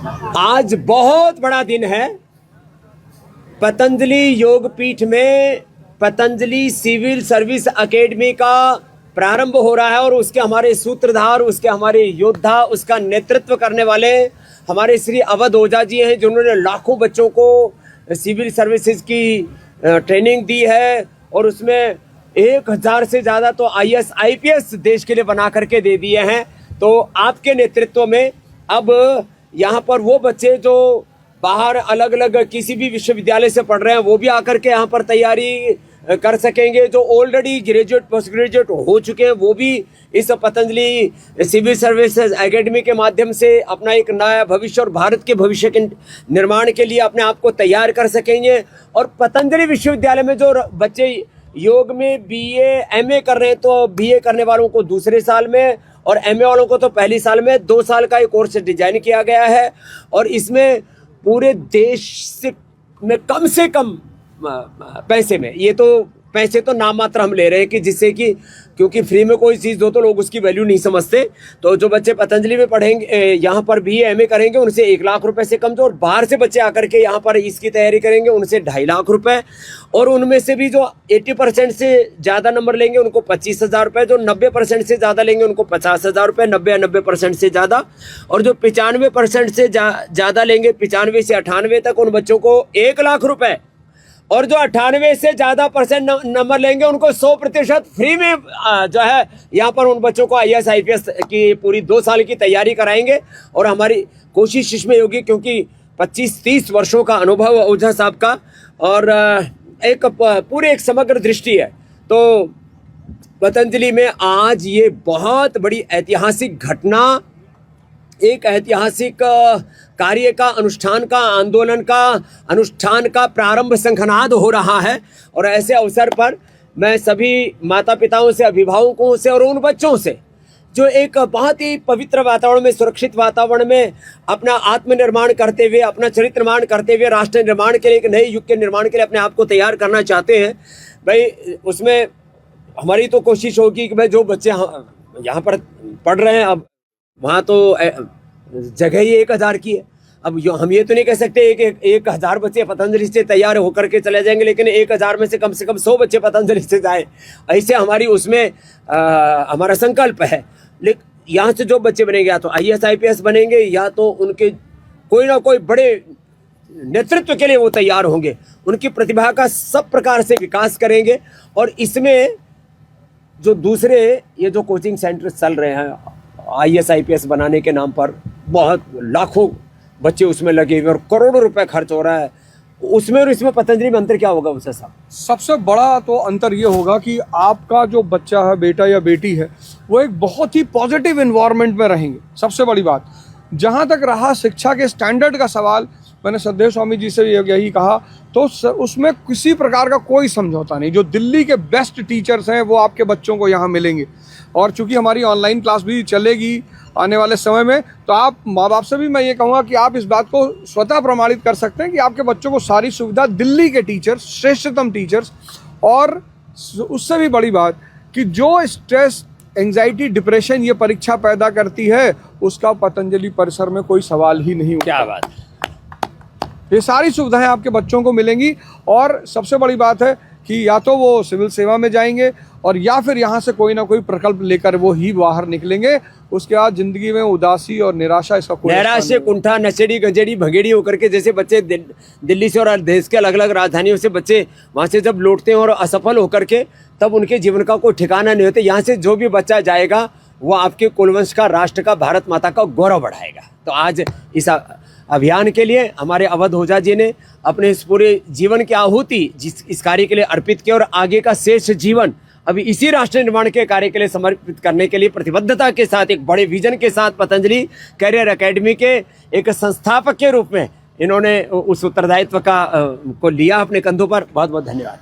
आज बहुत बड़ा दिन है। पतंजलि योगपीठ में पतंजलि सिविल सर्विस एकेडमी का प्रारंभ हो रहा है और उसके हमारे सूत्रधार, उसके हमारे योद्धा, उसका नेतृत्व करने वाले हमारे श्री अवध ओझा जी हैं, जिन्होंने लाखों बच्चों को सिविल सर्विसेज की ट्रेनिंग दी है और उसमें 1000 से ज़्यादा तो IAS IPS देश के लिए बना करके दे दिए हैं। तो आपके नेतृत्व में अब यहाँ पर वो बच्चे जो बाहर अलग अलग किसी भी विश्वविद्यालय से पढ़ रहे हैं वो भी आकर के यहाँ पर तैयारी कर सकेंगे। जो ऑलरेडी ग्रेजुएट पोस्ट ग्रेजुएट हो चुके हैं वो भी इस पतंजलि सिविल सर्विसेज एकेडमी के माध्यम से अपना एक नया भविष्य और भारत के भविष्य के निर्माण के लिए अपने आप को तैयार कर सकेंगे। और पतंजलि विश्वविद्यालय में जो बच्चे योग में BA MA कर रहे हैं तो BA करने वालों को दूसरे साल में और MA वालों को तो पहली साल में 2 साल का एक कोर्स डिजाइन किया गया है। और इसमें पूरे देश से कम पैसे में, ये तो पैसे तो नाम मात्र हम ले रहे हैं कि जिससे कि क्योंकि फ्री में कोई चीज़ दो तो लोग उसकी वैल्यू नहीं समझते। तो जो बच्चे पतंजलि में पढ़ेंगे, यहाँ पर BA MA करेंगे, उनसे 1 लाख रुपए से कम जो, और बाहर से बच्चे आकर के यहाँ पर इसकी तैयारी करेंगे उनसे 2.5 लाख रुपए। और उनमें से भी जो 80% से ज़्यादा नंबर लेंगे उनको 25,000 रुपये, जो 90% से ज़्यादा लेंगे उनको 50,000 रुपये, 90% से ज़्यादा, और जो 95% से ज़्यादा लेंगे 95 से 98 तक उन बच्चों को 1 लाख रुपये, और जो 98 से ज़्यादा % नंबर लेंगे उनको 100% फ्री में जो है यहाँ पर उन बच्चों को IAS IPS की पूरी 2 साल की तैयारी कराएंगे। और हमारी कोशिश इसमें होगी क्योंकि 25-30 वर्षों का अनुभव ओझा साहब का और एक पूरे एक समग्र दृष्टि है। तो पतंजलि में आज ये बहुत बड़ी ऐतिहासिक घटना, एक ऐतिहासिक कार्य का अनुष्ठान का, आंदोलन का अनुष्ठान का प्रारंभ शंखनाद हो रहा है। और ऐसे अवसर पर मैं सभी माता पिताओं से, अभिभावकों से और उन बच्चों से जो एक बहुत ही पवित्र वातावरण में, सुरक्षित वातावरण में अपना आत्मनिर्माण करते हुए, अपना चरित्र निर्माण करते हुए राष्ट्र निर्माण के लिए, एक नए युग के निर्माण के लिए अपने आप को तैयार करना चाहते हैं, भाई उसमें हमारी तो कोशिश होगी कि भाई जो बच्चे यहाँ पर पढ़ रहे हैं, अब वहाँ तो जगह ही 1000 की है। अब हम ये तो नहीं कह सकते कि 1000 बच्चे पतंजलि से तैयार होकर के चले जाएंगे, लेकिन 1000 में से कम 100 बच्चे पतंजलि से जाएं, ऐसे हमारी उसमें हमारा संकल्प है। लेकिन यहाँ से जो बच्चे बनेंगे या तो IAS IPS बनेंगे या तो उनके कोई ना कोई बड़े नेतृत्व के लिए वो तैयार होंगे, उनकी प्रतिभा का सब प्रकार से विकास करेंगे। और इसमें जो दूसरे ये जो कोचिंग सेंटर चल रहे हैं IAS IPS बनाने के नाम पर, बहुत लाखों बच्चे उसमें लगे हुए और करोड़ों रुपए खर्च हो रहा है, उसमें और इसमें पतंजलि में अंतर क्या होगा उससे साहब? सबसे बड़ा तो अंतर ये होगा कि आपका जो बच्चा है, बेटा या बेटी है, वो एक बहुत ही पॉजिटिव इन्वायरमेंट में रहेंगे। सबसे बड़ी बात, जहाँ तक रहा शिक्षा के स्टैंडर्ड का सवाल, मैंने सदैव स्वामी जी से यही कहा, तो उसमें किसी प्रकार का कोई समझौता नहीं। जो दिल्ली के बेस्ट टीचर्स हैं वो आपके बच्चों को यहाँ मिलेंगे। और चूंकि हमारी ऑनलाइन क्लास भी चलेगी आने वाले समय में, तो आप माँ बाप से भी मैं ये कहूँगा कि आप इस बात को स्वतः प्रमाणित कर सकते हैं कि आपके बच्चों को सारी सुविधा दिल्ली के टीचर्स, श्रेष्ठतम टीचर्स, और उससे भी बड़ी बात कि जो स्ट्रेस, एंजाइटी, डिप्रेशन ये परीक्षा पैदा करती है, उसका पतंजलि परिसर में कोई सवाल ही नहीं। क्या बात, ये सारी सुविधाएं आपके बच्चों को मिलेंगी। और सबसे बड़ी बात है कि या तो वो सिविल सेवा में जाएंगे और या फिर यहाँ से कोई ना कोई प्रकल्प लेकर वो ही बाहर निकलेंगे। उसके बाद जिंदगी में उदासी और निराशा, इसका कोई नैराश्य, कुंठा, नशेड़ी, गंजेड़ी, भगेड़ी होकर के, जैसे बच्चे दिल्ली से और देश के अलग अलग राजधानियों से बच्चे वहाँ से जब लौटते हैं और असफल होकर के, तब उनके जीवन का कोई ठिकाना नहीं होता। यहाँ से जो भी बच्चा जाएगा वो आपके कुलवंश का, राष्ट्र का, भारत माता का गौरव बढ़ाएगा। तो आज इस अभियान के लिए हमारे अवध ओझा जी ने अपने इस पूरे जीवन की आहुति इस कार्य के लिए अर्पित की और आगे का शेष जीवन अभी इसी राष्ट्र निर्माण के कार्य के लिए समर्पित करने के लिए प्रतिबद्धता के साथ, एक बड़े विजन के साथ पतंजलि करियर एकेडमी के एक संस्थापक के रूप में इन्होंने उस उत्तरदायित्व को लिया अपने कंधों पर। बहुत बहुत धन्यवाद।